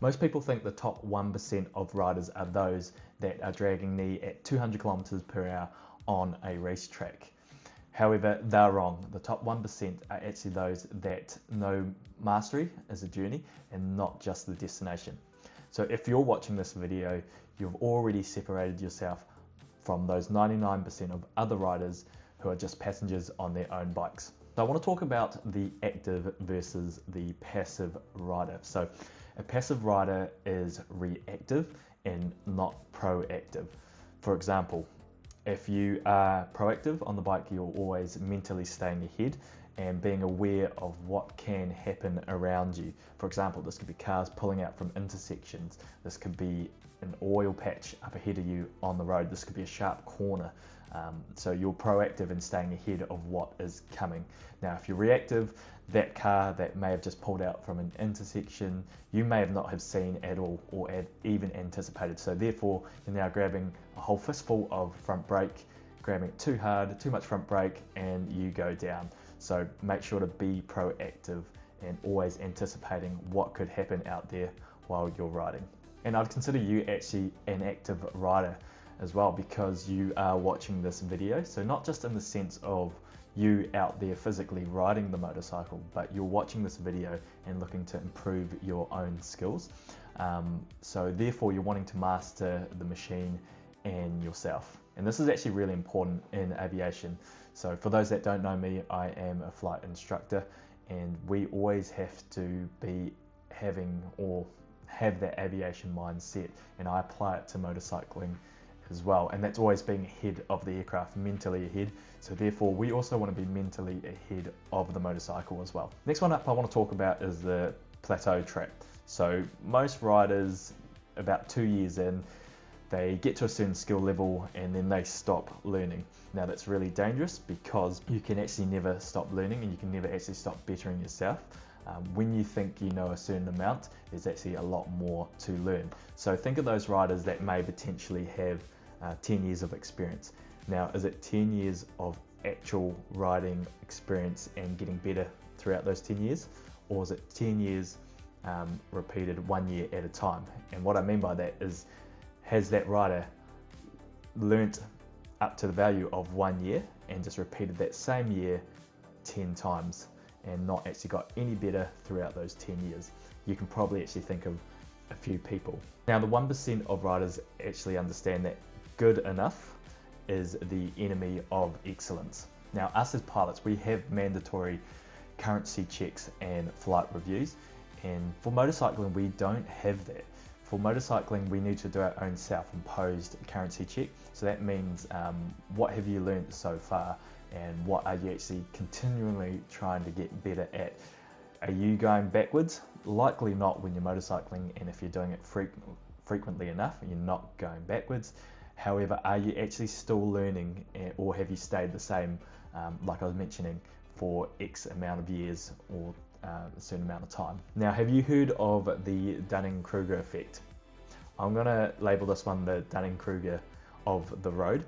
Most people think the top 1% of riders are those that are dragging knee at 200 kilometers per hour on a racetrack. However, they're wrong. The top 1% are actually those that know mastery is a journey and not just the destination. So if you're watching this video, you've already separated yourself from those 99% of other riders who are just passengers on their own bikes. So I want to talk about the active versus the passive rider. So a passive rider is reactive and not proactive. For example, if you are proactive on the bike, you're always mentally staying ahead and being aware of what can happen around you. For example, this could be cars pulling out from intersections. This could be an oil patch up ahead of you on the road. This could be a sharp corner. So you're proactive in staying ahead of what is coming. Now, if you're reactive, that car that may have just pulled out from an intersection, you may have not have seen at all or even anticipated. So therefore, you're now grabbing a whole fistful of front brake, grabbing it too hard, too much front brake, and you go down. So make sure to be proactive and always anticipating what could happen out there while you're riding. And I'd consider you actually an active rider as well, because you are watching this video. So not just in the sense of you out there physically riding the motorcycle, but you're watching this video and looking to improve your own skills. So therefore you're wanting to master the machine and yourself. And this is actually really important in aviation. So for those that don't know me, I am a flight instructor, and we always have to be having or have that aviation mindset, and I apply it to motorcycling as well, and that's always being ahead of the aircraft, mentally ahead. So therefore we also want to be mentally ahead of the motorcycle as well. Next one up I want to talk about is the Plateau Trap. So most riders, about 2 years in, they get to a certain skill level and then they stop learning. Now that's really dangerous, because you can actually never stop learning and you can never actually stop bettering yourself. When you think you know a certain amount, there's actually a lot more to learn. So think of those riders that may potentially have 10 years of experience. Now, is it 10 years of actual riding experience and getting better throughout those 10 years? Or is it 10 years repeated 1 year at a time? And what I mean by that is, has that rider learnt up to the value of 1 year and just repeated that same year 10 times and not actually got any better throughout those 10 years? You can probably actually think of a few people. Now, the 1% of riders actually understand that good enough is the enemy of excellence. Now, us as pilots, we have mandatory currency checks and flight reviews, and for motorcycling we don't have that. For motorcycling we need to do our own self-imposed currency check. So that means what have you learned so far, and what are you actually continually trying to get better at? Are you going backwards? Likely not when you're motorcycling, and if you're doing it frequently enough, you're not going backwards. However, are you actually still learning, or have you stayed the same, like I was mentioning, for X amount of years or a certain amount of time? Now, have you heard of the Dunning-Krueger effect? I'm going to label this one the Dunning-Krueger of the road.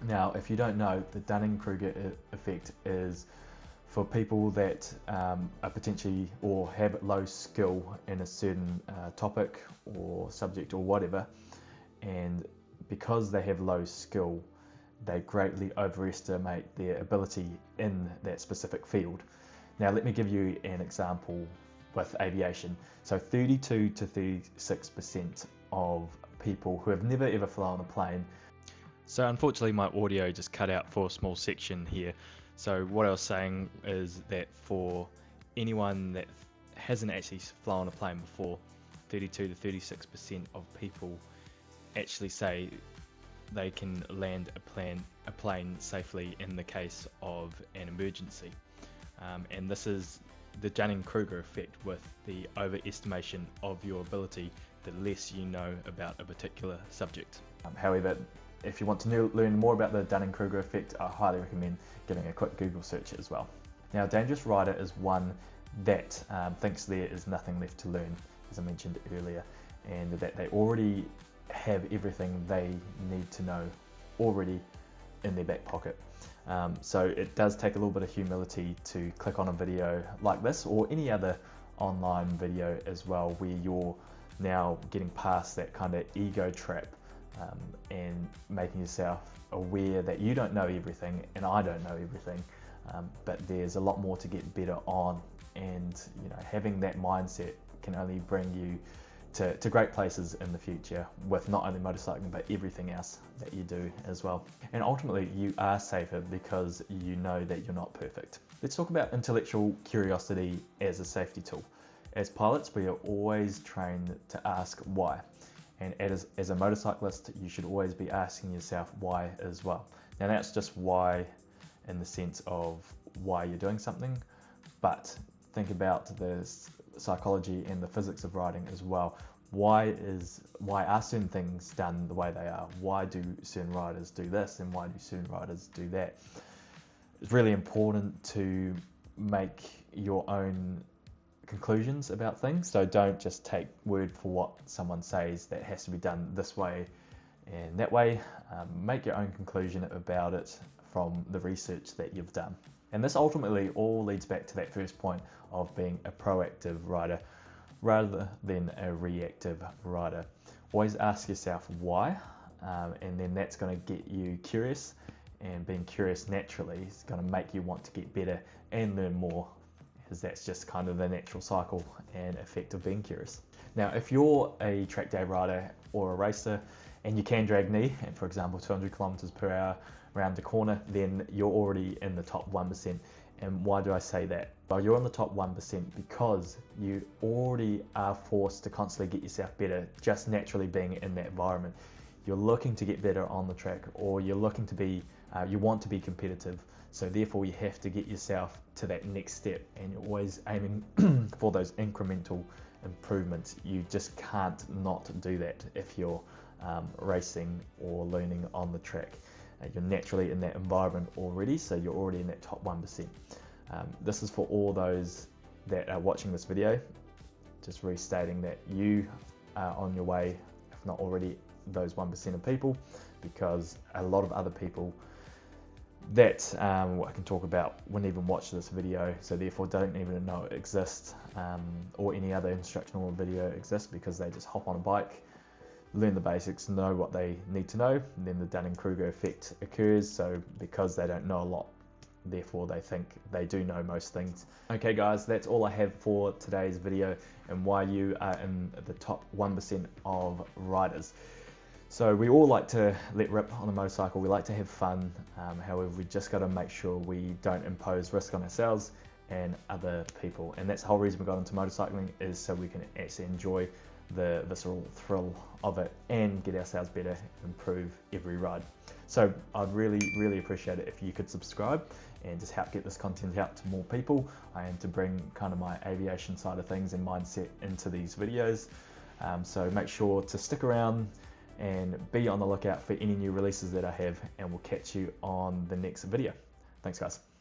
Now, if you don't know, the Dunning-Krueger effect is for people that are potentially or have low skill in a certain topic or subject or whatever, and because they have low skill, they greatly overestimate their ability in that specific field. Now, let me give you an example with aviation. So 32 to 36% of people who have never ever flown a plane. So unfortunately my audio just cut out for a small section here. So what I was saying is that for anyone that hasn't actually flown a plane before, 32 to 36% of people actually say they can land a plane safely in the case of an emergency. And this is the Dunning-Krueger effect, with the overestimation of your ability the less you know about a particular subject. However, if you want to learn more about the Dunning-Krueger effect, I highly recommend giving a quick Google search as well. Now, a dangerous rider is one that thinks there is nothing left to learn, as I mentioned earlier, and that they already have everything they need to know already in their back pocket. So it does take a little bit of humility to click on a video like this or any other online video as well, where you're now getting past that kind of ego trap and making yourself aware that you don't know everything and I don't know everything, but there's a lot more to get better on, and having that mindset can only bring you to great places in the future with not only motorcycling but everything else that you do as well. And ultimately you are safer because you know that you're not perfect. Let's talk about intellectual curiosity as a safety tool. As pilots, we are always trained to ask why. And as a motorcyclist, you should always be asking yourself why as well. Now that's just why in the sense of why you're doing something, but think about the psychology and the physics of riding as well. Why are certain things done the way they are? Why do certain riders do this and why do certain riders do that? It's really important to make your own conclusions about things, so don't just take word for what someone says that has to be done this way and that way. Make your own conclusion about it from the research that you've done. And this ultimately all leads back to that first point of being a proactive rider rather than a reactive rider. Always ask yourself why, and then that's going to get you curious, and being curious naturally is going to make you want to get better and learn more, because that's just kind of the natural cycle and effect of being curious. Now, if you're a track day rider or a racer and you can drag knee, and for example 200 kilometers per hour around the corner, then you're already in the top 1%. And why do I say that? Well, you're in the top 1% because you already are forced to constantly get yourself better just naturally being in that environment. You're looking to get better on the track, or you're looking to be, you want to be competitive. So therefore you have to get yourself to that next step, and you're always aiming for those incremental improvements. You just can't not do that if you're racing or learning on the track. You're naturally in that environment already, so you're already in that top 1%. This is for all those that are watching this video, just restating that you are on your way, if not already those 1% of people, because a lot of other people that I can talk about wouldn't even watch this video, so therefore don't even know it exists, or any other instructional video exists, because they just hop on a bike, learn the basics, know what they need to know, and then the Dunning-Krueger effect occurs. So because they don't know a lot, therefore they think they do know most things. Okay guys, that's all I have for today's video and why you are in the top 1% of riders. So we all like to let rip on a motorcycle, we like to have fun, however we just got to make sure we don't impose risk on ourselves and other people. And that's the whole reason we got into motorcycling, is so we can actually enjoy the visceral thrill of it and get ourselves better and improve every ride. So I'd really appreciate it if you could subscribe and just help get this content out to more people, and to bring kind of my aviation side of things and mindset into these videos. So make sure to stick around and be on the lookout for any new releases that I have, and we'll catch you on the next video. Thanks guys.